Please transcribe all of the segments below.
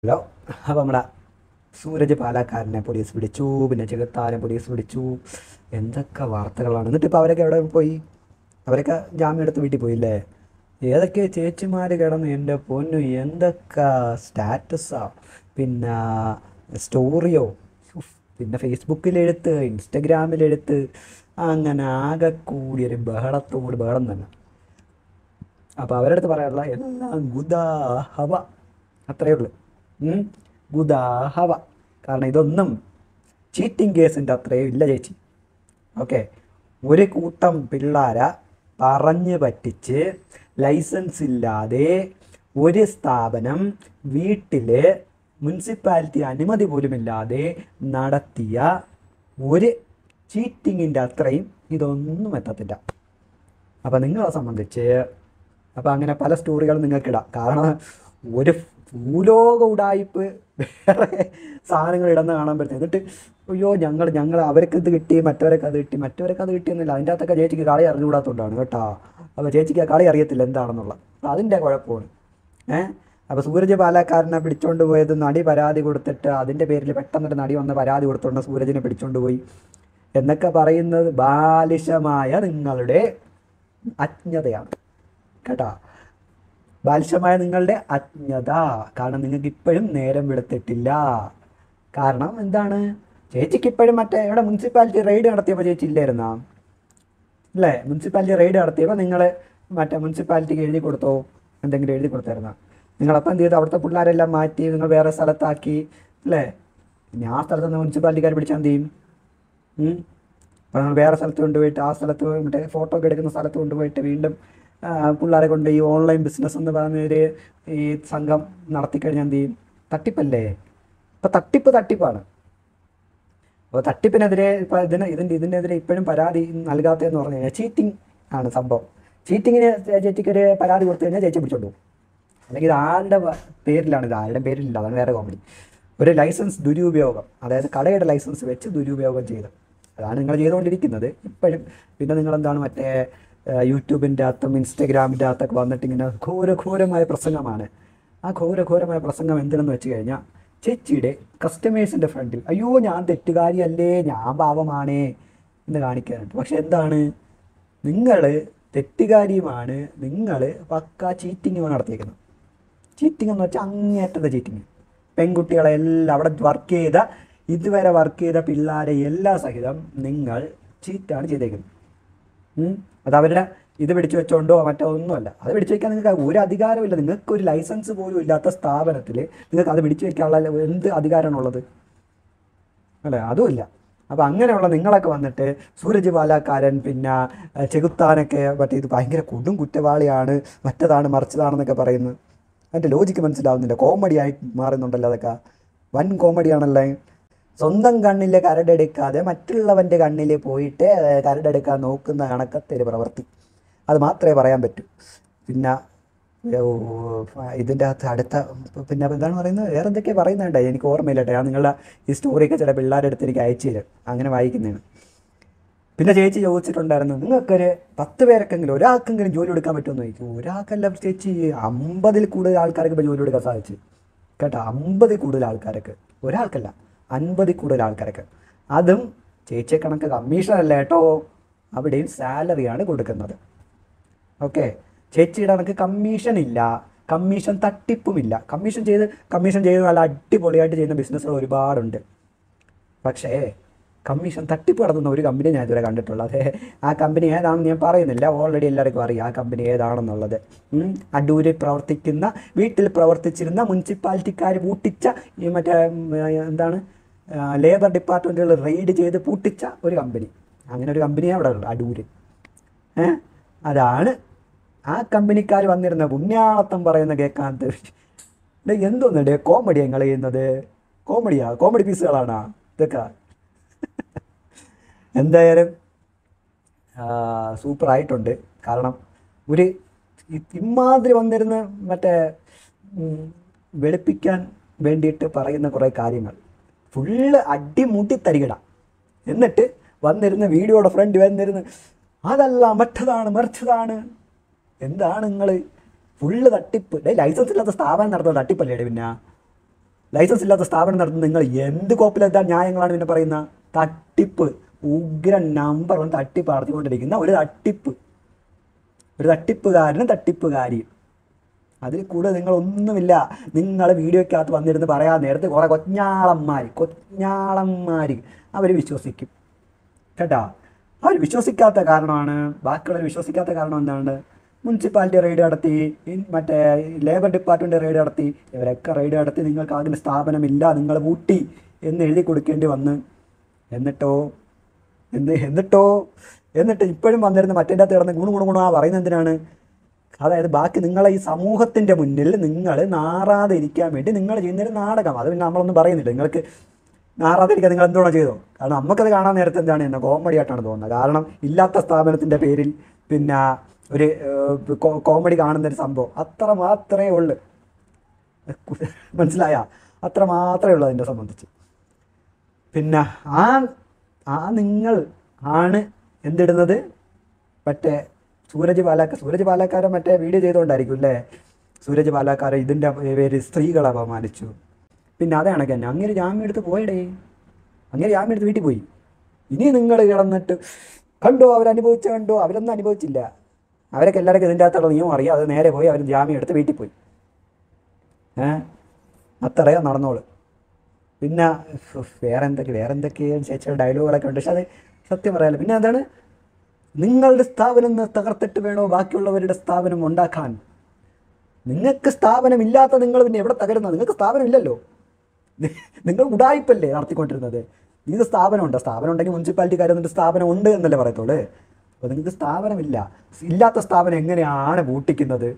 Hello. അപ്പോൾ നമ്മുടെ Sooraj പാലക്കാരനെ police പിടിച്ചു, പിന്നെ ചെകുത്താനെ പോലീസ് പിടിച്ചു. എന്തൊക്കെ വാർത്തകളാണ്! എന്നിട്ട് ഇപ്പോൾ അവരൊക്കെ എവിടെ പോയി? അവരൊക്കെ ജാമ്യം എടുത്ത് വീട്ടിൽ പോയില്ലേ? ഏതൊക്കെ ചേച്ചിമാർ കിടന്നു എൻ്റെ പൊന്നു! എന്തൊക്കെ സ്റ്റാറ്റസാ, പിന്നെ സ്റ്റോറിയോ, ഉഫ്, പിന്നെ ഫേസ്ബുക്കിലെഴുത്ത്, ഇൻസ്റ്റഗ്രാമിലെഴുത്ത്, അങ്ങനെ ആകെ കൂടിയൊരു ബഹളം തന്നെ. അപ്പോൾ അവരുടെ അടുത്ത് പറയാനുള്ള എല്ലാം ഗുദാ ഹവ, അത്രയേ ഉള്ളൂ. ഉം. ഗുദാ ഹവ. കാരണം ഇതൊന്നും ചീറ്റിംഗ് കേസിൻ്റെ അത്രയും ഇല്ല ചേച്ചി. ഓക്കെ. ഒരു കൂട്ടം പിള്ളേരെ പറഞ്ഞ് പറ്റിച്ച് ലൈസൻസ് ഇല്ലാതെ ഒരു സ്ഥാപനം വീട്ടിൽ മുനിസിപ്പാലിറ്റി അനുമതി പോലുമില്ലാതെ നടത്തിയ ഒരു ചീറ്റിങ്ങിൻ്റെ അത്രയും ഇതൊന്നും എത്തത്തില്ല. അപ്പോൾ നിങ്ങളെ സംബന്ധിച്ച് അപ്പോൾ അങ്ങനെ പല സ്റ്റോറികളും നിങ്ങൾക്കിടാം. കാരണം ഒരു ഭൂലോക ഉടായിപ്പ് വേറെ സാധനങ്ങൾ ഇടുന്ന കാണാൻ പറ്റും. എന്നിട്ട് അയ്യോ ഞങ്ങൾ അവർക്ക് ഇത് കിട്ടി, മറ്റവരൊക്കെ അത് കിട്ടിയെന്നില്ല. അതിൻ്റെ അകത്തൊക്കെ ചേച്ചിക്ക് കളി അറിഞ്ഞുകൂടാത്തതുകൊണ്ടാണ് കേട്ടോ. അപ്പോൾ ചേച്ചിക്ക് ആ കളി അറിയത്തില്ല എന്താണെന്നുള്ളത്. അപ്പോൾ അതിൻ്റെ കുഴപ്പമാണ്. അപ്പോൾ സൂരജ് പാലക്കാരനെ പിടിച്ചോണ്ട് പോയത് നടി പരാതി കൊടുത്തിട്ട് അതിൻ്റെ പേരിൽ പെട്ടെന്നൊരു നടി വന്ന് പരാതി കൊടുത്തുകൊണ്ട് സൂരജിനെ പിടിച്ചോണ്ട് പോയി എന്നൊക്കെ പറയുന്നത് ബാലിശമായ നിങ്ങളുടെ അജ്ഞതയാണ് കേട്ടോ. ബാലിശമായ നിങ്ങളുടെ അജ്ഞത. കാരണം നിങ്ങൾക്ക് ഇപ്പോഴും നേരം വെളുത്തിട്ടില്ല. കാരണം എന്താണ്? ചേച്ചിക്ക് ഇപ്പോഴും മറ്റേ ഇവിടെ മുനിസിപ്പാലിറ്റി റെയ്ഡ് നടത്തിയപ്പോൾ ചേച്ചി ഇല്ലായിരുന്നാ? അല്ലേ? മുനിസിപ്പാലിറ്റി റെയ്ഡ് നടത്തിയപ്പോൾ നിങ്ങൾ മറ്റേ മുനിസിപ്പാലിറ്റിക്ക് എഴുതി കൊടുത്തോ? എന്തെങ്കിലും എഴുതി കൊടുത്തായിരുന്നാ? നിങ്ങളപ്പം എന്ത് ചെയ്തു? അവിടുത്തെ പിള്ളേരെല്ലാം മാറ്റി നിങ്ങൾ വേറെ സ്ഥലത്താക്കി, അല്ലേ? ഇനി ആ സ്ഥലത്ത് നിന്ന് മുനിസിപ്പാലിറ്റിക്കാർ പിടിച്ചാൽ എന്ത് ചെയ്യും? അപ്പോൾ നമ്മൾ വേറെ സ്ഥലത്ത് കൊണ്ടുപോയിട്ട് ആ സ്ഥലത്ത് മറ്റേ ഫോട്ടോ ഒക്കെ എടുക്കുന്ന സ്ഥലത്ത് കൊണ്ടുപോയിട്ട് വീണ്ടും പിള്ളേരെ കൊണ്ട് ഈ ഓൺലൈൻ ബിസിനസ് എന്ന് പറഞ്ഞൊരു ഈ സംഘം നടത്തിക്കഴിഞ്ഞാൽ എന്ത് ചെയ്യും? തട്ടിപ്പല്ലേ? ഇപ്പോൾ തട്ടിപ്പാണ്. അപ്പോൾ തട്ടിപ്പിനെതിരെ ഇപ്പോൾ ഇതിനെതിരെ ഇപ്പോഴും പരാതി നൽകാത്തതെന്ന് പറഞ്ഞു കഴിഞ്ഞാൽ ചീറ്റിംഗ് ആണ് സംഭവം. ചീറ്റിങ്ങിന് ചേച്ചിക്കൊരു പരാതി കൊടുത്തു കഴിഞ്ഞാൽ ചേച്ചി പിടിച്ചോണ്ടു പോകും. അല്ലെങ്കിൽ ഇത് ആരുടെ പേരിലാണ്? ഇത് ആരുടെ പേരിലില്ല, അതാണ് വേറെ കോമഡി. ഒരു ലൈസൻസ് ദുരുപയോഗം, അതായത് കടയുടെ ലൈസൻസ് വെച്ച് ദുരുപയോഗം ചെയ്ത്, അതാണ് നിങ്ങൾ ചെയ്തുകൊണ്ടിരിക്കുന്നത് ഇപ്പോഴും. പിന്നെ നിങ്ങളെന്താണ് മറ്റേ യൂട്യൂബിൻ്റെ അകത്തും ഇൻസ്റ്റഗ്രാമിൻ്റെ അകത്തൊക്കെ വന്നിട്ട് ഇങ്ങനെ ഘോരമായ പ്രസംഗമാണ്. ആ ഘോരമായ പ്രസംഗം എന്തിനെന്ന് വെച്ച് കഴിഞ്ഞാൽ ചേച്ചിയുടെ കസ്റ്റമേഴ്സിൻ്റെ ഫ്രണ്ടിൽ അയ്യോ ഞാൻ തെറ്റുകാരിയല്ലേ, ഞാൻ പാവമാണേ എന്ന് കാണിക്കാനുണ്ട്. പക്ഷെ എന്താണ്? നിങ്ങൾ തെറ്റുകാരിയുമാണ്, നിങ്ങൾ പക്ക ചീറ്റിങ്ങുമാണ് നടത്തിയേക്കുന്നത്. ചീറ്റിംഗ് എന്ന് വെച്ചാൽ അങ്ങേറ്റത്തെ ചീറ്റിങ്. പെൺകുട്ടികളെ എല്ലാം അവിടെ ഇതുവരെ വർക്ക് ചെയ്ത പിള്ളേരെ എല്ലാ സഹിതം നിങ്ങൾ ചീറ്റാണ് ചെയ്തേക്കുന്നത്. അത് അവരുടെ ഇത് പിടിച്ചു വെച്ചോണ്ടോ മറ്റോ ഒന്നുമല്ല. അത് പിടിച്ചു വയ്ക്കാൻ നിങ്ങൾക്ക് ഒരു അധികാരമില്ല. നിങ്ങൾക്ക് ഒരു ലൈസൻസ് പോലും ഇല്ലാത്ത സ്ഥാപനത്തിൽ നിങ്ങൾക്ക് അത് പിടിച്ചു വയ്ക്കാനുള്ള എന്ത് അധികാരമാണുള്ളത്? അല്ലേ? അതുമില്ല. അപ്പോൾ അങ്ങനെയുള്ള നിങ്ങളൊക്കെ വന്നിട്ട് സൂരജ് പാലക്കാരൻ പിന്നെ ചെകുത്താനൊക്കെ മറ്റേ ഇത് ഭയങ്കര കൊടും കുറ്റവാളിയാണ്, മറ്റതാണ് മറിച്ചതാണെന്നൊക്കെ പറയുന്നു. അതിൻ്റെ ലോജിക്ക് മനസ്സിലാവുന്നില്ല. കോമഡിയായി മാറുന്നുണ്ടല്ലോ അതൊക്കെ. വൻ കോമഡിയാണല്ലേ. സ്വന്തം കണ്ണിൽ കരടെടുക്കാതെ മറ്റുള്ളവൻ്റെ കണ്ണിൽ പോയിട്ട് കരടെടുക്കാൻ നോക്കുന്ന കണക്കത്തൊരു പ്രവൃത്തി. അത് മാത്രമേ പറയാൻ പറ്റൂ. പിന്നെ ഇതിൻ്റെ അകത്ത് അടുത്ത പിന്നെ എന്താണ് പറയുന്നത്? വേറെ എന്തൊക്കെയാണ് പറയുന്നുണ്ടോ? എനിക്ക് ഓർമ്മയില്ലട്ടെ. ഞാൻ നിങ്ങളുടെ ഈ സ്റ്റോറിയൊക്കെ ചില പിള്ളേരുടെ അടുത്ത് എനിക്ക് അയച്ചു തരും, അങ്ങനെ വായിക്കുന്നതാണ്. പിന്നെ ചേച്ചി ചോദിച്ചിട്ടുണ്ടായിരുന്നു നിങ്ങൾക്കൊരു 10 പേർക്കെങ്കിലും ഒരാൾക്കെങ്കിലും ജോലി കൊടുക്കാൻ പറ്റുമെന്ന് ചോദിച്ചു. ഒരാൾക്കല്ല ചേച്ചി, 50-ൽ കൂടുതൽ ആൾക്കാർക്ക് ഇപ്പോൾ ജോലി കൊടുക്കാൻ സാധിച്ചു കേട്ടോ. 50-ൽ കൂടുതൽ ആൾക്കാർക്ക്, ഒരാൾക്കല്ല 50-ൽ കൂടുതൽ ആൾക്കാർക്ക്. അതും ചേച്ചിയെ കണക്ക് കമ്മീഷനല്ല കേട്ടോ, അവിടെയും സാലറിയാണ് കൊടുക്കുന്നത്. ഓക്കെ. ചേച്ചിയുടെ കണക്ക് കമ്മീഷൻ ഇല്ല, കമ്മീഷൻ തട്ടിപ്പുമില്ല. കമ്മീഷൻ ചെയ്ത് നല്ല അടിപൊളിയായിട്ട് ചെയ്യുന്ന ബിസിനസ്സുകൾ ഒരുപാടുണ്ട്. പക്ഷേ കമ്മീഷൻ തട്ടിപ്പ് നടത്തുന്ന ഒരു കമ്പനി ഞാൻ ഇതുവരെ കണ്ടിട്ടുള്ളത്. അതെ, ആ കമ്പനി ഏതാണെന്ന് ഞാൻ പറയുന്നില്ല, ഓൾറെഡി എല്ലാവർക്കും അറിയാം ആ കമ്പനി ഏതാണെന്നുള്ളത്. അടൂരിൽ പ്രവർത്തിക്കുന്ന, വീട്ടിൽ പ്രവർത്തിച്ചിരുന്ന മുനിസിപ്പാലിറ്റിക്കാർ പൂട്ടിച്ച ഈ മറ്റേ എന്താണ് ലേബർ ഡിപ്പാർട്ട്മെൻറ്റുകൾ റെയ്ഡ് ചെയ്ത് പൂട്ടിച്ച ഒരു കമ്പനി. അങ്ങനെ ഒരു കമ്പനിയാണ് അവിടെ ഉള്ളത്, അടൂര്. അതാണ് ആ കമ്പനിക്കാർ വന്നിരുന്ന പുണ്യാളത്തം പറയുന്ന കേൾക്കാത്ത. എന്തോന്നുണ്ട് കോമഡി നിങ്ങൾ ചെയ്യുന്നത്? കോമഡി പീസുകളാണോ ഇതൊക്കെ? എന്തായാലും സൂപ്പറായിട്ടുണ്ട്. കാരണം ഒരു ഇമാതിരി വന്നിരുന്ന മറ്റേ വെളുപ്പിക്കാൻ വേണ്ടിയിട്ട് പറയുന്ന കുറേ കാര്യങ്ങൾ ഫുള്ള് അടിമുട്ടി തരികട. എന്നിട്ട് വന്നിരുന്ന വീഡിയോയുടെ ഫ്രണ്ട് വന്നിരുന്ന് അതല്ല മറ്റതാണ് മറിച്ചതാണ്. എന്താണ് നിങ്ങൾ ഫുള്ള് തട്ടിപ്പ്? ലൈസൻസ് ഇല്ലാത്ത സ്ഥാപനം നടത്തുന്ന തട്ടിപ്പല്ലേ പിന്നെ? ലൈസൻസ് ഇല്ലാത്ത സ്ഥാപനം നടത്തുന്ന നിങ്ങൾ എന്ത് കോപ്പിലെത്താൻ ന്യായങ്ങളാണ് പിന്നെ പറയുന്ന? തട്ടിപ്പ്, ഉഗ്ര നമ്പർ 1 തട്ടിപ്പ് നടത്തിക്കൊണ്ടിരിക്കുന്ന ഒരു തട്ടിപ്പുകാരനും തട്ടിപ്പുകാരിയും. അതിൽ കൂടുതൽ നിങ്ങളൊന്നുമില്ല. നിങ്ങൾ വീഡിയോയ്ക്കകത്ത് വന്നിരുന്ന് പറയാൻ നേരത്ത് കുറേ കൊഞ്ഞാളന്മാർ അവർ വിശ്വസിക്കും കേട്ടോ. അവർ വിശ്വസിക്കാത്ത കാരണമാണ്, ബാക്കിയുള്ളവർ വിശ്വസിക്കാത്ത കാരണം എന്താണ്? മുനിസിപ്പാലിറ്റി റെയ്ഡ് നടത്തി, മറ്റേ ലേബർ ഡിപ്പാർട്ട്മെൻറ്റ് റെയ്ഡ് നടത്തി, ഇവരൊക്കെ റെയ്ഡ് നടത്തി നിങ്ങൾക്ക് അതിന് സ്ഥാപനമില്ല, നിങ്ങൾ പൂട്ടി എന്ന് എഴുതി കൊടുക്കേണ്ടി വന്ന്. എന്നിട്ട് ഇപ്പോഴും വന്നിരുന്ന മറ്റേ അകത്ത് കിടന്ന് ഗുണ പറയുന്നത് എന്തിനാണ്? അതായത് ബാക്കി നിങ്ങളെ ഈ സമൂഹത്തിൻ്റെ മുന്നിൽ നിങ്ങൾ നാറാതെ ഇരിക്കാൻ വേണ്ടി നിങ്ങൾ ചെയ്യുന്നൊരു നാടകം. അത് പിന്നെ നമ്മളൊന്നും പറയുന്നില്ല. നിങ്ങൾക്ക് നാറാതിരിക്കാൻ നിങ്ങൾ എന്തുകൊണ്ടോ ചെയ്തോ? കാരണം നമുക്കത് കാണാൻ നേരത്തെ എന്താണ് എന്നെ കോമഡി ആയിട്ടാണ് തോന്നുന്നത്. കാരണം ഇല്ലാത്ത സ്ഥാപനത്തിൻ്റെ പേരിൽ പിന്നെ ഒരു കോമഡി കാണുന്നൊരു സംഭവം അത്ര മാത്രമേ ഉള്ളൂ. മനസ്സിലായ? അത്ര മാത്രമേ ഉള്ളൂ അതിനെ സംബന്ധിച്ച്. പിന്നെ നിങ്ങൾ ആണ് എന്തിടുന്നത്? മറ്റേ സൂരജ് പാലക്കാരൻ മറ്റേ വീഡിയോ ചെയ്തുകൊണ്ടായിരിക്കും അല്ലേ? സൂരജ് പാലക്കാരൻ ഇതിൻ്റെ പേര് സ്ത്രീകളെ അപമാനിച്ചു. പിന്നെ അതേ കണക്ക് തന്നെ അങ്ങനെ ജാമ്യം എടുത്ത് പോയടേ, അങ്ങനെ ജാമ്യം എടുത്ത് വീട്ടിൽ പോയി. ഇനി നിങ്ങൾ കിടന്നിട്ട് കണ്ടോ അവരൊന്നും അനുഭവിച്ചില്ല. അവരൊക്കെ എല്ലാവർക്കും ഇതിൻ്റെ അകത്തുള്ള നിയമം അറിയാം. അത് നേരെ പോയി അവർ ജാമ്യം എടുത്ത് വീട്ടിൽ പോയി. അത്രയോ നടന്നോളൂ. പിന്നെ വേറെ എന്തൊക്കെയാണ് ചേച്ചിയുടെ ഡയലോഗുകളൊക്കെ ഉണ്ട്. പക്ഷെ അത് സത്യം പറയാമല്ലോ. പിന്നെ എന്താണ്, നിങ്ങളുടെ സ്ഥാപനം തകർത്തിട്ട് വേണോ ബാക്കിയുള്ളവരുടെ സ്ഥാപനം ഉണ്ടാക്കാൻ? നിങ്ങൾക്ക് സ്ഥാപനമില്ലാത്ത നിങ്ങൾ പിന്നെ എവിടെ തകരുന്നത്? നിങ്ങൾക്ക് സ്ഥാപനമില്ലല്ലോ. നിങ്ങൾ ഉടായിപ്പല്ലേ നടത്തിക്കൊണ്ടിരുന്നത്. നിങ്ങൾക്ക് സ്ഥാപനമുണ്ടോ? സ്ഥാപനം ഉണ്ടെങ്കിൽ മുനിസിപ്പാലിറ്റിക്കാർ എന്നിട്ട് സ്ഥാപനം ഉണ്ട് എന്നല്ലേ പറയത്തുള്ളൂ. അപ്പോൾ നിങ്ങൾക്ക് സ്ഥാപനമില്ല. ഇല്ലാത്ത സ്ഥാപനം എങ്ങനെയാണ് പൂട്ടിക്കുന്നത്?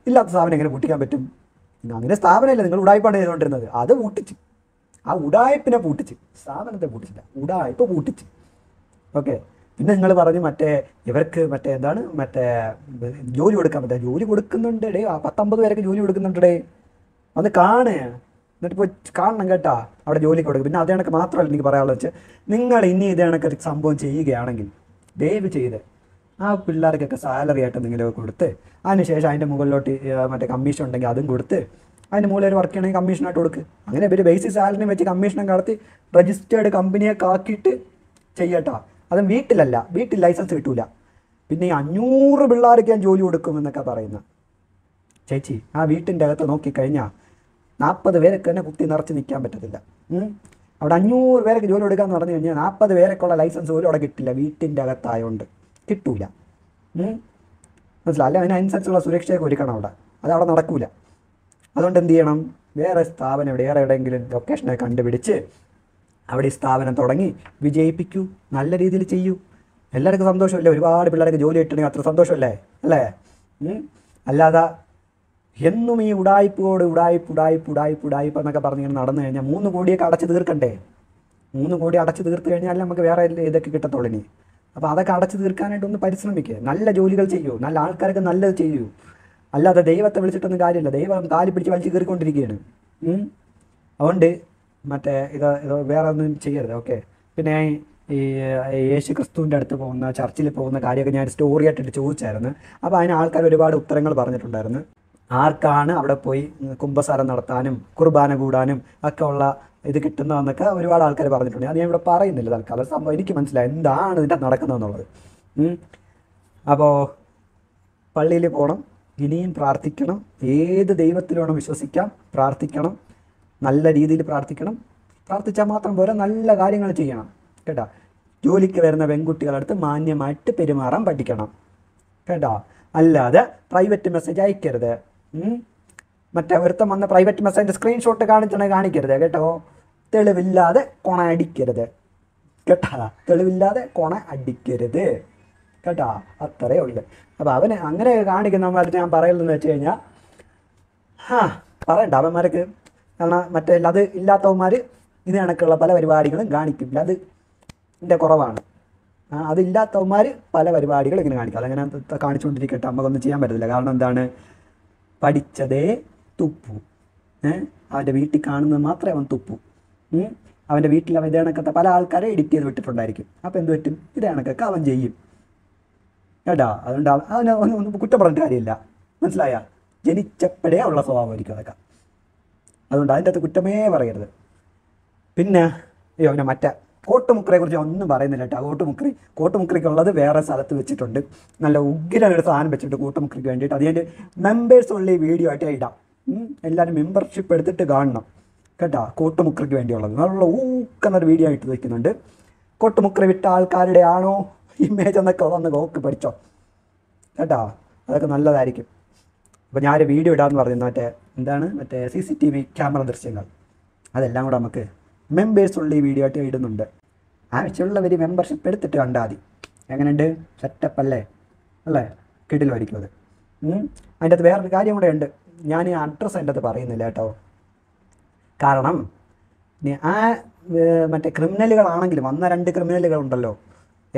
ഇല്ലാത്ത സ്ഥാപനം എങ്ങനെ പൂട്ടിക്കാൻ പറ്റും? അങ്ങനെ സ്ഥാപനമില്ല, നിങ്ങൾ ഉടായ്പാണ് ചെയ്തുകൊണ്ടിരുന്നത്. അത് പൂട്ടിച്ച്, ആ ഉടായ്പിനെ പൂട്ടിച്ച്, സ്ഥാപനത്തെ പൂട്ടിച്ചില്ല, ഉടായ്പ പൂട്ടിച്ച്. ഓക്കെ. പിന്നെ നിങ്ങൾ പറഞ്ഞു ഇവർക്ക് ജോലി കൊടുക്കാൻ പറ്റുക. ജോലി കൊടുക്കുന്നുണ്ട് ഡേ, 19 പേരൊക്കെ ജോലി കൊടുക്കുന്നുണ്ട് ഡേ. ഒന്ന് കാണുക, എന്നിട്ട് പോയി കാണണം കേട്ടാ അവിടെ ജോലി കൊടുക്കും. പിന്നെ അതേ കണക്ക് മാത്രമല്ല എനിക്ക് പറയാനുള്ളത് വെച്ചാൽ, നിങ്ങൾ ഇനി ഇതേ കണക്ക് സംഭവം ചെയ്യുകയാണെങ്കിൽ ദയവ് ചെയ്ത് ആ പിള്ളേർക്കൊക്കെ സാലറി ആയിട്ട് എന്തെങ്കിലുമൊക്കെ കൊടുത്ത്, അതിനുശേഷം അതിൻ്റെ മുകളിലോട്ട് കമ്മീഷൻ ഉണ്ടെങ്കിൽ അതും കൊടുത്ത്, അതിന് മുകളിൽ ഒരു വർക്ക് ചെയ്യണമെങ്കിൽ കമ്മീഷനായിട്ട് കൊടുക്കുക. അങ്ങനെ ഒരു ബേസിക് സാലറിനെ വെച്ച് കമ്മീഷനും കടത്തി രജിസ്റ്റേർഡ് കമ്പനിയെ കാക്കിയിട്ട് ചെയ്യട്ടോ. അതും വീട്ടിലല്ല, വീട്ടിൽ ലൈസൻസ് കിട്ടൂല. പിന്നെ 500 പിള്ളേർക്ക് ഞാൻ ജോലി കൊടുക്കുമെന്നൊക്കെ പറയുന്ന ചേച്ചി, ആ വീട്ടിൻ്റെ അകത്ത് നോക്കിക്കഴിഞ്ഞാൽ 40 പേരൊക്കെ തന്നെ കുത്തി നിറച്ച് നിൽക്കാൻ പറ്റത്തില്ല. അവിടെ 500 പേരൊക്കെ ജോലി കൊടുക്കാമെന്ന് പറഞ്ഞു കഴിഞ്ഞാൽ 40 പേരൊക്കെയുള്ള ലൈസൻസ് പോലും അവിടെ കിട്ടില്ല. വീട്ടിൻ്റെ അകത്തായതുകൊണ്ട് കിട്ടൂല. മനസ്സിലായി? അല്ലെ അതിനനുസരിച്ചുള്ള സുരക്ഷയൊക്കെ ഒരുക്കണം അവിടെ. അതവിടെ നടക്കൂല. അതുകൊണ്ട് എന്ത് ചെയ്യണം? വേറെ സ്ഥാപനം എവിടെയെങ്കിലും ലൊക്കേഷനെ കണ്ടുപിടിച്ച് അവിടെ ഈ സ്ഥാപനം തുടങ്ങി വിജയിപ്പിക്കൂ. നല്ല രീതിയിൽ ചെയ്യൂ. എല്ലാവർക്കും സന്തോഷമല്ലേ? ഒരുപാട് പിള്ളേർക്ക് ജോലി കിട്ടണമെങ്കിൽ അത്ര സന്തോഷമല്ലേ? അല്ലേ? അല്ലാതെ എന്നും ഈ ഉടായ്പ എന്നൊക്കെ പറഞ്ഞിങ്ങനെ നടന്നു കഴിഞ്ഞാൽ 3 കോടിയൊക്കെ അടച്ച് തീർക്കണ്ടേ? 3 കോടി അടച്ച് തീർത്ത് കഴിഞ്ഞാൽ നമുക്ക് വേറെ ഇതൊക്കെ കിട്ടത്തുള്ളൂ ഇനി. അപ്പോൾ അതൊക്കെ അടച്ച് തീർക്കാനായിട്ടൊന്ന് പരിശ്രമിക്കുക. നല്ല ജോലികൾ ചെയ്യൂ, നല്ല ആൾക്കാർക്ക് നല്ലത് ചെയ്യൂ. അല്ലാതെ ദൈവത്തെ വിളിച്ചിട്ടൊന്നും കാര്യമില്ല. ദൈവം കാലി പിടിച്ച് വലിച്ച് കയറിക്കൊണ്ടിരിക്കുകയാണ്. അതുകൊണ്ട് ഇത് വേറെ ഒന്നും ചെയ്യരുത്. ഓക്കെ. പിന്നെ ഈ യേശു ക്രിസ്തുവിൻ്റെ അടുത്ത് പോകുന്ന, ചർച്ചിൽ പോകുന്ന കാര്യമൊക്കെ ഞാൻ സ്റ്റോറി ആയിട്ടിട്ട് ചോദിച്ചായിരുന്നു. അപ്പോൾ അതിന് ആൾക്കാർ ഒരുപാട് ഉത്തരങ്ങൾ പറഞ്ഞിട്ടുണ്ടായിരുന്നു. ആർക്കാണ് അവിടെ പോയി കുമ്പസാരം നടത്താനും കുർബാന കൂടാനും ഒക്കെ ഉള്ള ഇത് കിട്ടുന്നതെന്നൊക്കെ ഒരുപാട് ആൾക്കാർ പറഞ്ഞിട്ടുണ്ട്. അത് ഞാൻ ഇവിടെ പറയുന്നില്ല തൽക്കാലം. സംഭവം എനിക്ക് മനസ്സിലായി എന്താണ് ഇതിൻ്റെ നടക്കുന്നതെന്നുള്ളത്. അപ്പോൾ പള്ളിയിൽ പോകണം, ഇനിയും പ്രാർത്ഥിക്കണം. ഏത് ദൈവത്തിൽ വേണം വിശ്വസിക്കാം, പ്രാർത്ഥിക്കണം, നല്ല രീതിയിൽ പ്രാർത്ഥിക്കണം. പ്രാർത്ഥിച്ചാൽ മാത്രം പോരാ, നല്ല കാര്യങ്ങൾ ചെയ്യണം കേട്ടോ. ജോലിക്ക് വരുന്ന പെൺകുട്ടികളടുത്ത് മാന്യമായിട്ട് പെരുമാറാൻ പഠിക്കണം കേട്ടോ. അല്ലാതെ പ്രൈവറ്റ് മെസ്സേജ് അയക്കരുത്. ഒരുത്തം വന്ന പ്രൈവറ്റ് മെസ്സേജിൻ്റെ സ്ക്രീൻഷോട്ട് കാണിക്കരുത് കേട്ടോ. തെളിവില്ലാതെ കൊണ അടിക്കരുത് കേട്ടാ. തെളിവില്ലാതെ കൊണ അടിക്കരുത് കേട്ടോ. അത്രയേ ഉള്ളു. അപ്പോൾ അവന് അങ്ങനെ കാണിക്കുന്നവന്മാർക്ക് ഞാൻ പറയുന്നതെന്ന് വെച്ച് കഴിഞ്ഞാൽ പറയണ്ട അവന്മാർക്ക്. കാരണം അത് ഇല്ലാത്തവന്മാർ ഇത് കണക്കുള്ള പല പരിപാടികളും കാണിക്കും. അത് ഇതിൻ്റെ കുറവാണ്. അതില്ലാത്തവന്മാർ പല പരിപാടികളും ഇങ്ങനെ കാണിക്കും. അതങ്ങനെ കാണിച്ചുകൊണ്ടിരിക്കട്ടെ, നമുക്കൊന്നും ചെയ്യാൻ പറ്റത്തില്ല. കാരണം എന്താണ്, പഠിച്ചതേ തുപ്പു. അവൻ്റെ വീട്ടിൽ കാണുന്നത് മാത്രമേ അവൻ തുപ്പു. അവൻ്റെ വീട്ടിൽ അവൻ ഇതേ കണക്കത്തെ പല ആൾക്കാരെ എഡിറ്റ് ചെയ്ത് വിട്ടിട്ടുണ്ടായിരിക്കും. അപ്പോൾ എന്ത് പറ്റും? ഇതേ കണക്കൊക്കെ അവൻ ചെയ്യും കേട്ടോ. അതുകൊണ്ട് അവന് ഒന്നും കുറ്റം പറഞ്ഞിട്ട് കാര്യമില്ല. മനസ്സിലായ? ജനിച്ചപ്പോഴേ ഉള്ള സ്വഭാവമായിരിക്കും അതൊക്കെ. അതുകൊണ്ട് അതിൻ്റെ അകത്ത് കുറ്റമേ പറയരുത്. പിന്നെ അയ്യോ പിന്നെ മറ്റേ കോട്ടുമുക്കറിയെ കുറിച്ച് ഒന്നും പറയുന്നില്ല കേട്ടോ. കോട്ടുമുക്കറിക്കുള്ളത് വേറെ സ്ഥലത്ത് വെച്ചിട്ടുണ്ട്. നല്ല ഉഗ്രനൊരു സാധനം വെച്ചിട്ട് കോട്ടുമുക്കറിക്ക് വേണ്ടിയിട്ട്. അതിൻ്റെ മെമ്പേഴ്സ് ഉള്ള ഈ വീഡിയോ ആയിട്ട് ഇടാം. എല്ലാവരും മെമ്പർഷിപ്പ് എടുത്തിട്ട് കാണണം കേട്ടോ. കോട്ടുമുക്കറിക്ക് വേണ്ടിയുള്ളത് നല്ല ഊക്കുന്നൊരു വീഡിയോ ആയിട്ട് വയ്ക്കുന്നുണ്ട്. കോട്ടുമുക്കറി വിട്ട ആൾക്കാരുടെ ആണോ ഇമേജ് എന്നൊക്കെ വന്ന് നോക്കി പഠിച്ചോ കേട്ടോ. അതൊക്കെ നല്ലതായിരിക്കും. അപ്പോൾ ഞാനൊരു വീഡിയോ ഇടാമെന്ന് പറയുന്നത് മറ്റേ CCTV ക്യാമറ ദൃശ്യങ്ങൾ അതെല്ലാം കൂടെ നമുക്ക് മെമ്പേഴ്സ് ഉള്ള ഈ വീഡിയോ ആയിട്ട് ഇടുന്നുണ്ട്. ആവശ്യമുള്ളവർ മെമ്പർഷിപ്പ് എടുത്തിട്ട് കണ്ടാൽ മതി. എങ്ങനെയുണ്ട്? സെറ്റപ്പ് അല്ലേ? കിടിലമായിരിക്കും അത്. അതിൻ്റെ അകത്ത് വേറൊരു കാര്യം കൂടെ ഉണ്ട്. ഞാൻ അഡ്രസ്സ് അതിൻ്റെ അകത്ത് പറയുന്നില്ല കേട്ടോ. കാരണം മറ്റേ ക്രിമിനലുകളാണെങ്കിലും 1-2 ക്രിമിനലുകളുണ്ടല്ലോ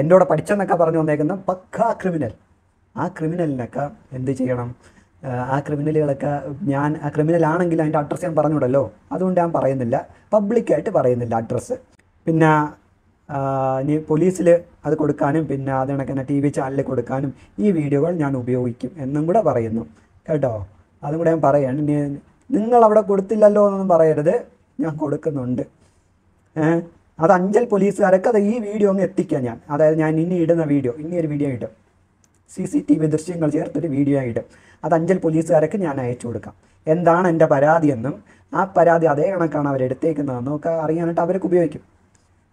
എൻ്റെ കൂടെ പഠിച്ചെന്നൊക്കെ പറഞ്ഞു വന്നേക്കുന്ന പക്കാ ക്രിമിനൽ. ആ ക്രിമിനലിനൊക്കെ എന്ത് ചെയ്യണം? ആ ക്രിമിനലുകളൊക്കെ ആ ക്രിമിനലാണെങ്കിൽ അതിൻ്റെ അഡ്രസ്സ് ഞാൻ പറഞ്ഞുവിടല്ലോ. അതുകൊണ്ട് ഞാൻ പറയുന്നില്ല, പബ്ലിക്കായിട്ട് പറയുന്നില്ല അഡ്രസ്സ്. പിന്നെ ഇനി പോലീസിൽ അത് കൊടുക്കാനും പിന്നെ അത് കണക്കിന് TV ചാനലിൽ കൊടുക്കാനും ഈ വീഡിയോകൾ ഞാൻ ഉപയോഗിക്കും എന്നും കൂടെ പറയുന്നു കേട്ടോ. അതും കൂടെ ഞാൻ പറയാണ്. ഇനി നിങ്ങളവിടെ കൊടുത്തില്ലല്ലോ എന്നൊന്നും പറയരുത്, ഞാൻ കൊടുക്കുന്നുണ്ട്. അത് അഞ്ചൽ പോലീസുകാരൊക്കെ അത് ഈ വീഡിയോ ഒന്ന് എത്തിക്കാം ഞാൻ. അതായത് ഞാൻ ഇനി ഒരു വീഡിയോ ഇടും. CCTV ദൃശ്യങ്ങൾ ചേർത്തൊരു വീഡിയോ ഇടും. അത് അഞ്ചൽ പോലീസുകാരൊക്കെ ഞാൻ അയച്ചു കൊടുക്കാം. എന്താണ് എൻ്റെ പരാതിയെന്നും ആ പരാതി അതേ കണക്കാണ് അവരെടുത്തേക്കുന്നതെന്നും ഒക്കെ അറിയാനായിട്ട്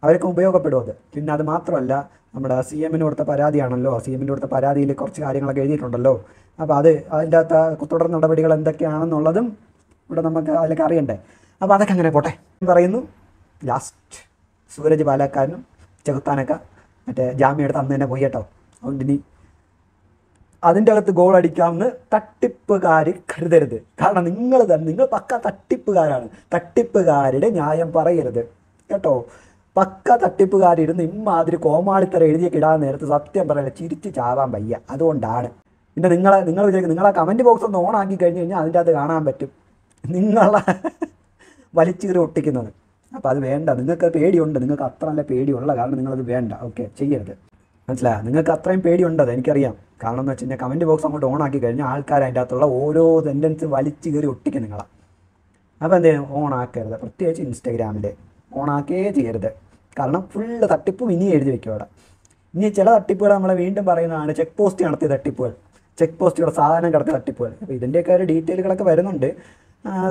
അവർക്ക് ഉപയോഗപ്പെടും അത്. പിന്നെ അത് മാത്രമല്ല, നമ്മുടെ CM കൊടുത്ത പരാതിയാണല്ലോ. CM കൊടുത്ത പരാതിയിൽ കുറച്ച് കാര്യങ്ങളൊക്കെ എഴുതിയിട്ടുണ്ടല്ലോ. അപ്പോൾ അതിൻ്റെ അകത്ത് തുടർ നടപടികൾ എന്തൊക്കെയാണെന്നുള്ളതും ഇവിടെ നമുക്ക് അതിലൊക്കെ അറിയണ്ടേ. അപ്പോൾ അതൊക്കെ അങ്ങനെ പോട്ടെ പറയുന്നു. ലാസ്റ്റ് സൂരജ് പാലക്കാരനും ചെകുത്താനൊക്കെ ജാമ്യം എടുത്ത് അന്ന് തന്നെ പോയി കേട്ടോ. അതുകൊണ്ട് ഇനി അതിൻ്റെ അകത്ത് ഗോൾ അടിക്കാമെന്ന് തട്ടിപ്പുകാർ കരുതരുത്. കാരണം നിങ്ങൾ പക്ക തട്ടിപ്പുകാരാണ്. തട്ടിപ്പുകാരുടെ ന്യായം പറയരുത് കേട്ടോ. പക്ക തട്ടിപ്പുകാരിരുന്ന് ഇമ്മാതിരി കോമാളിത്തരം എഴുതിയൊക്കെ ഇടാൻ നേരത്ത് സത്യം പറയല ചിരിച്ച് ചാവാൻ വയ്യ. അതുകൊണ്ടാണ്. പിന്നെ നിങ്ങൾ വിചാരിക്കും നിങ്ങളെ കമൻറ്റ് ബോക്സ് ഒന്ന് ഓൺ ആക്കി കഴിഞ്ഞ് കഴിഞ്ഞാൽ അതിൻ്റെ അകത്ത് കാണാൻ പറ്റും നിങ്ങളെ വലിച്ചീറി ഒട്ടിക്കുന്നത്. അപ്പോൾ അത് വേണ്ട. നിങ്ങൾക്ക് പേടിയുണ്ട്, നിങ്ങൾക്ക് അത്ര നല്ല പേടിയുള്ള കാരണം നിങ്ങളത് വേണ്ട. ഓക്കെ, ചെയ്യരുത്. മനസ്സിലായോ? നിങ്ങൾക്ക് അത്രയും പേടിയുണ്ടത് എനിക്കറിയാം. കാരണം എന്ന് വെച്ച് കഴിഞ്ഞാൽ കമൻറ്റ് ബോക്സ് അങ്ങോട്ട് ഓൺ ആക്കി കഴിഞ്ഞാൽ ആൾക്കാർ അതിൻ്റെ അകത്തുള്ള ഓരോ സെൻറ്റൻസ് വലിച്ചു കയറി ഒട്ടിക്കും നിങ്ങളെ. അപ്പോൾ എന്ത് ചെയ്യും? ഓൺ ആക്കരുത്. പ്രത്യേകിച്ച് ഇൻസ്റ്റാഗ്രാമിൽ ഓണാക്കേ ചെയ്യരുത്. കാരണം ഫുള്ള് തട്ടിപ്പും ഇനി എഴുതി വയ്ക്കും അവിടെ. ഇനി ചില തട്ടിപ്പുകൾ നമ്മളെ വീണ്ടും പറയുന്നതാണ് ചെക്ക് പോസ്റ്റ് നടത്തിയ തട്ടിപ്പുകൾ, ചെക്ക് പോസ്റ്റുകളുടെ സാധനം കടത്തിയ തട്ടിപ്പുകൾ. അപ്പോൾ ഇതിൻ്റെയൊക്കെ ഒരു ഡീറ്റെയിലുകളൊക്കെ വരുന്നുണ്ട്.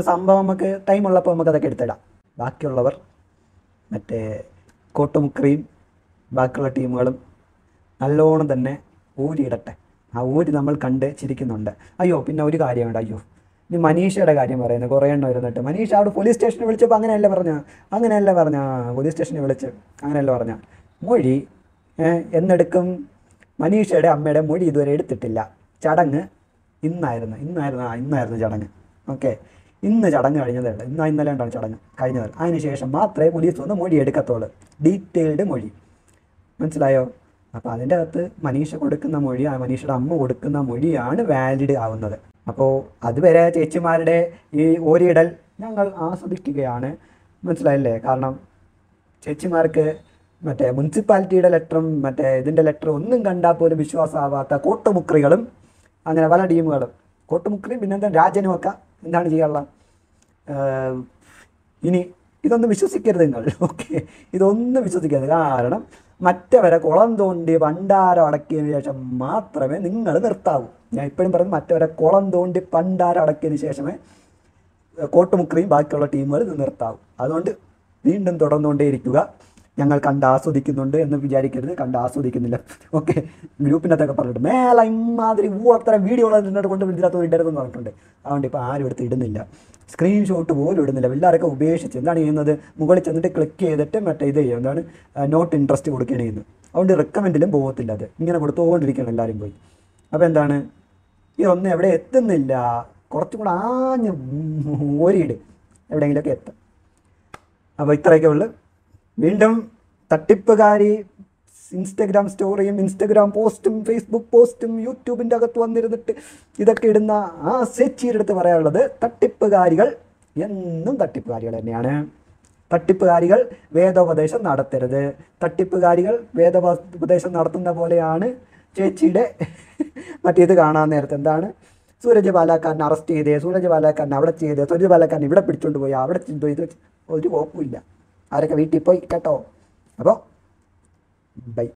സംഭവം നമുക്ക് ടൈമുള്ളപ്പോൾ നമുക്കതൊക്കെ എടുത്തിടാം. ബാക്കിയുള്ളവർ കോട്ടുമുക്കറിയും ബാക്കിയുള്ള ടീമുകളും നല്ലോണം തന്നെ ഊരിയിടട്ടെ. ആ ഊരി നമ്മൾ കണ്ട് ചിരിക്കുന്നുണ്ട്. അയ്യോ പിന്നെ ഒരു കാര്യമുണ്ട്. ഇനി മനീഷയുടെ കാര്യം പറയുന്നത് കുറേ എണ്ണം ഇരുന്നിട്ട് മനീഷ അവിടെ പോലീസ് സ്റ്റേഷനിൽ വിളിച്ചപ്പോൾ അങ്ങനെയല്ല പറഞ്ഞ പോലീസ് സ്റ്റേഷനിൽ വിളിച്ച് അങ്ങനെയല്ല പറഞ്ഞ മൊഴി എന്നെടുക്കും. മനീഷയുടെ അമ്മയുടെ മൊഴി ഇതുവരെ എടുത്തിട്ടില്ല. ചടങ്ങ് ഇന്നായിരുന്നു ചടങ്ങ്. ഓക്കെ, ഇന്ന് ചടങ്ങ് കഴിഞ്ഞതേ ഉള്ളൂ. ഇന്നലെ ഉണ്ടാണ് ചടങ്ങ് കഴിഞ്ഞത്. അതിന് ശേഷം മാത്രമേ പോലീസ് വന്ന് മൊഴി എടുക്കത്തുള്ളൂ. ഡീറ്റെയിൽഡ് മൊഴി. മനസ്സിലായോ? അപ്പോൾ അതിൻ്റെ അകത്ത് മനീഷ കൊടുക്കുന്ന മൊഴി, മനീഷയുടെ അമ്മ കൊടുക്കുന്ന മൊഴിയാണ് വാലിഡ് ആവുന്നത്. അപ്പോൾ അതുവരെ ചേച്ചിമാരുടെ ഈ ഓരിയിടൽ ഞങ്ങൾ ആസ്വദിക്കുകയാണ്. മനസ്സിലായില്ലേ? കാരണം ചേച്ചിമാർക്ക് മുനിസിപ്പാലിറ്റിയുടെ ലെറ്ററും ഇതിൻ്റെ ലെറ്ററും ഒന്നും കണ്ടാൽ പോലും വിശ്വാസമാവാത്ത കോട്ടുമുക്കറികളും അങ്ങനെ പല ടീമുകളും, കോട്ടുമുക്കറിയും പിന്നെന്താ രാജനും ഒക്കെ എന്താണ് ചെയ്യാനുള്ള. ഇനി ഇതൊന്നും വിശ്വസിക്കരുത് നിങ്ങൾ. ഓക്കെ, ഇതൊന്നും വിശ്വസിക്കരുത്. കാരണം മറ്റവരെ കുളം തോണ്ടി ഭണ്ഡാരം അടക്കിയതിന് ശേഷം മാത്രമേ നിങ്ങൾ നിർത്താവൂ. ഞാൻ ഇപ്പോഴും പറയുന്നത് മറ്റവരെ കുളം തോണ്ടി ഭണ്ഡാരം അടക്കിയതിന് ശേഷമേ കോട്ടുമുക്കറിയും ബാക്കിയുള്ള ടീമുകൾ ഇത് നിർത്താവൂ. അതുകൊണ്ട് വീണ്ടും തുടർന്നുകൊണ്ടേയിരിക്കുക. ഞങ്ങൾ കണ്ട് ആസ്വദിക്കുന്നുണ്ട് എന്ന് വിചാരിക്കരുത്. കണ്ട് ആസ്വദിക്കുന്നില്ല. ഓക്കെ, ഗ്രൂപ്പിനകത്തൊക്കെ പറഞ്ഞിട്ട് മേലെ ഇമാതിരി അത്ര വീഡിയോകൾ കൊണ്ട് ഇതിനകത്ത് ഇടരുതെന്ന് പറഞ്ഞിട്ടുണ്ട്. അതുകൊണ്ട് ഇപ്പോൾ ആരും എടുത്ത് ഇടുന്നില്ല, സ്ക്രീൻഷോട്ട് പോലും ഇടുന്നില്ല. എല്ലാവരൊക്കെ ഉപേക്ഷിച്ച് എന്താണ് ചെയ്യുന്നത്? മുകളിൽ ചെന്നിട്ട് ക്ലിക്ക് ചെയ്തിട്ട് ഇത് ചെയ്യും. എന്താണ് നോട്ട് ഇൻട്രസ്റ്റ് കൊടുക്കുകയാണ് ചെയ്യുന്നത്. അതുകൊണ്ട് റെക്കമെൻഡിലും പോകത്തില്ല. അത് ഇങ്ങനെ കൊടുത്തുകൊണ്ടിരിക്കണം എല്ലാവരും പോയി. അപ്പോൾ എന്താണ്, ഇതൊന്നും എവിടെ എത്തുന്നില്ല. കുറച്ചും കൂടെ ആഞ്ഞ് ഓരിയിട്, എവിടെയെങ്കിലുമൊക്കെ എത്തും. അപ്പോൾ ഇത്രയൊക്കെ ഉള്ളു. വീണ്ടും തട്ടിപ്പുകാരി ഇൻസ്റ്റഗ്രാം സ്റ്റോറിയും ഇൻസ്റ്റഗ്രാം പോസ്റ്റും ഫേസ്ബുക്ക് പോസ്റ്റും യൂട്യൂബിൻ്റെ അകത്ത് വന്നിരുന്നിട്ട് ഇതൊക്കെ ഇടുന്ന ആ സെച്ചിയുടെ അടുത്ത് പറയാനുള്ളത്, തട്ടിപ്പുകാരികൾ എന്നും തട്ടിപ്പുകാരികൾ തന്നെയാണ്. തട്ടിപ്പുകാരികൾ വേദോപദേശം നടത്തരുത്. തട്ടിപ്പുകാരികൾ വേദോപദേശം നടത്തുന്ന പോലെയാണ് ചേച്ചിയുടെ ഇത് കാണാൻ നേരത്തെ എന്താണ് സൂരജ് പാലക്കാരനെ അറസ്റ്റ് ചെയ്തേ, സൂരജ് പാലക്കാരനെ അവിടെ ചെയ്തേ, സൂരജ് പാലക്കാരനെ ഇവിടെ പിടിച്ചുകൊണ്ട് പോയി, അവിടെ ചെയ്തു, ഇത് ഒരു കുഴപ്പമില്ല. അവരൊക്കെ വീട്ടിൽ പോയി കേട്ടോ. അപ്പോൾ ബൈ.